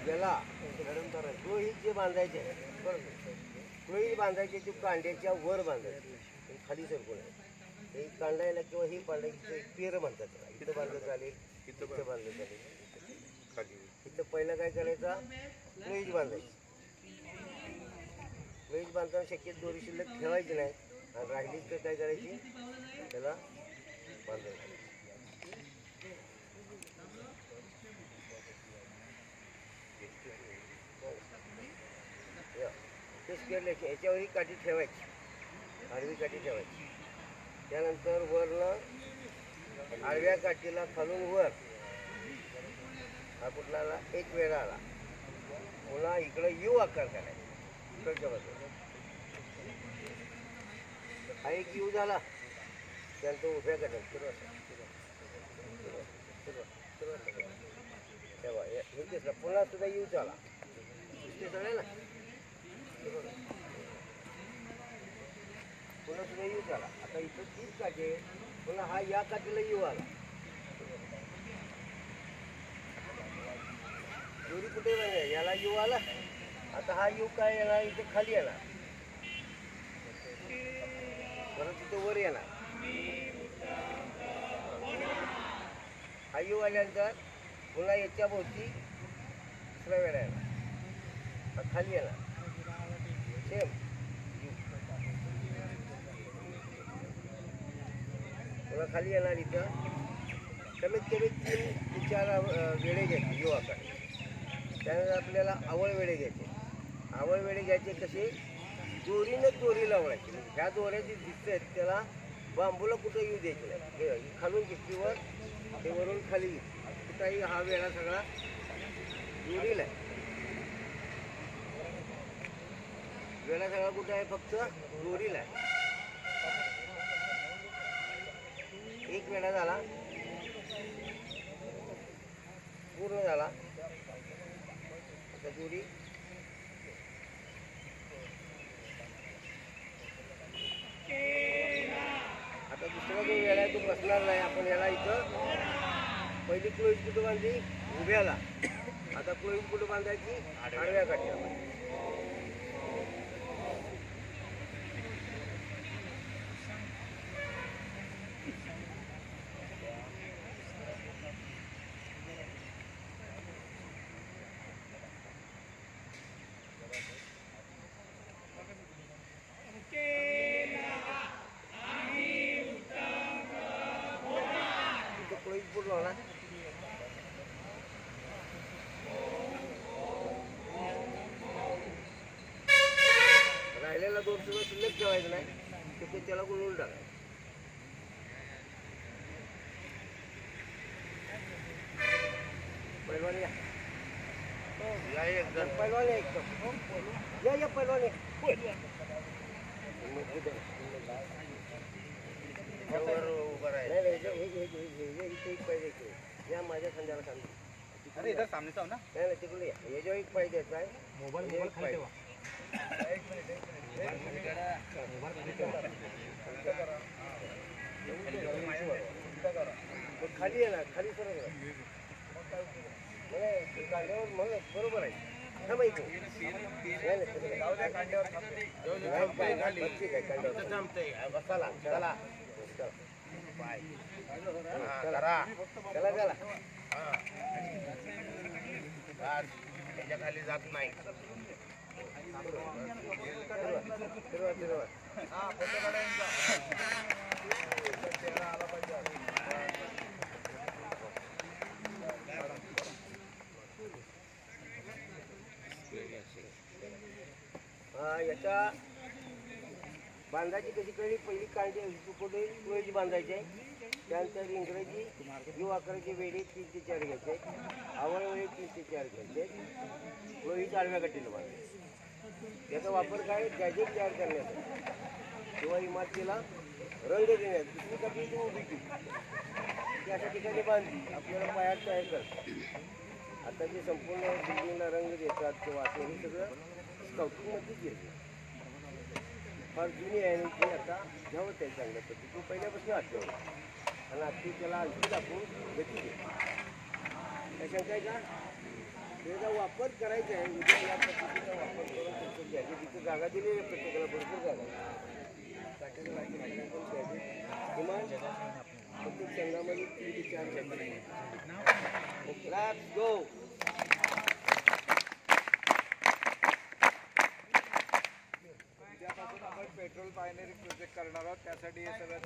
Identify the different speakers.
Speaker 1: याला क्लोईज जे बांधायचे आहे बरोबर, क्लोईज बांधायचे ते कांड्याच्या वर बांधायचे खाली सरकून आहे. हे कांडायला किंवा ही बांधायची पेर म्हणतात त्याला. इथं बांधलं चालेल, इथं बांधलं चालेल, खाली इथं पहिलं काय करायचा, क्लोईज बांधायची. क्लोईज बांधताना शक्यतो दोरी शिल्लक ठेवायची नाही आणि राहिली तर काय करायची, त्याला बांधायचं. ते स्केल याच्यावर ही काठी ठेवायची, आडवी काठी ठेवायची. त्यानंतर वरनं आडव्या काठीला खालून वर हा कुठला आला, एक वेळा आला. पुन्हा इकडं यू आकार करायचा इकडच्या बाजूला. हा एक यू झाला. त्यानंतर उभ्या काठ्या तेव्हा हे दिसला. पुन्हा सुद्धा यू झाला. दिसते चालेल ना, पुन्हा सुद्धा यू झाला. आता इथं तीच काठी, पुन्हा हा या काठीला यू आला. दोरी कुठे नाही, याला यू आला. आता हा यू काय येणार, इथे खाली येणार, परत तिथे वर येणार. हा यू आल्यानंतर पुन्हा याच्या भोवती दुसरा वेळा येणार, हा खाली येणार. सेम पुन्हा खाली येणार. इथं कमीत कमी 3 ते 4 वेळे घ्यायचे यू आकार. त्यानंतर आपल्याला आवळ वेळे घ्यायचे. आवळ वेळे घ्यायचे कसे, दोरीनं दोरी लावायची. ह्या दोऱ्या जे दिसत आहेत त्याला बांबूला कुठं येऊ द्यायची नाही. खालून घेतलीवर ते वरून खाली कुठंही हा वेळा सगळा दोरीला आहे. वेळा सगळा कुठं आहे, फक्त दोरीला आहे. एक वेळा झाला, पूर्ण झाला. आता दोरी आता दुसरा जो वेळा आहे तो बसणार नाही. आपण याला इथं पहिली क्लोईज कुठं बांधली, उभ्याला. आता क्लोईज कुठं बांधायची, आडव्या काठीला. क्लोईज पूर्ण होणार. राहिलेला दोन सुद्धा शिल्लक ठेवायचं नाही, तिथे त्याला गुंडून टाकायचं. पैलवान या, एकदम पैलवान या, एकदम या पैलवान या. उभं राहिलं एक पाहिजे या माझ्या खांद्याला सांगतो. अरे इधर सामने जाऊ ना, नाही नाही तिकडे या. हे जो एक पाय द्यायचा आहे, मोबाईल खाली खाली आहे ना, खाली सरळ कांद्यावर मग बरोबर आहे. थांबायचं बसाला चला चला चला त्याच्या खाली जात नाही. याच्या बांधायची कशी कळली, पहिली कांडी कुठे क्लोईज बांधायचे. त्यानंतर इंग्रजी यू आकाराचे वेळे 3 ते 4 घ्यायचे. आवळ वेळे 3 ते 4 घ्यायचे. क्लोईज आडव्या काठीला बांधायचे. याचा वापर काय, गॅजेट तयार करण्याचा किंवा इमारतीला रंग देण्याचा. दुसरी काठी ती उभी केली अशा ठिकाणी बांधली, आपल्याला पायात तयार करतात. आता जे संपूर्ण बिल्डिंगला रंग देतात किंवा असं हे सगळं स्काउटिंगमध्येच घेतलं. फार जुनी आहे आणि ते आता घ्यावंच आहे चांगल्या पद्धतीने. पहिल्यापासून आठवलं आणि आजची त्याला आणखी दाखवून गती घे. त्याच्यात काय का त्याचा वापर करायचा आहे. उद्या या पद्धतीचा वापर करून पुस्तक घ्यायचे. तिथे जागा दिली आहे प्रत्येकाला, भरपूर जागा किमान प्रत्येक संघामध्ये 3 ते 4 चॅम्पियन. Let's go.
Speaker 2: उद्यापासून आपण पेट्रोल पायनरी प्रोजेक्ट करणार आहोत. त्यासाठी हे सगळं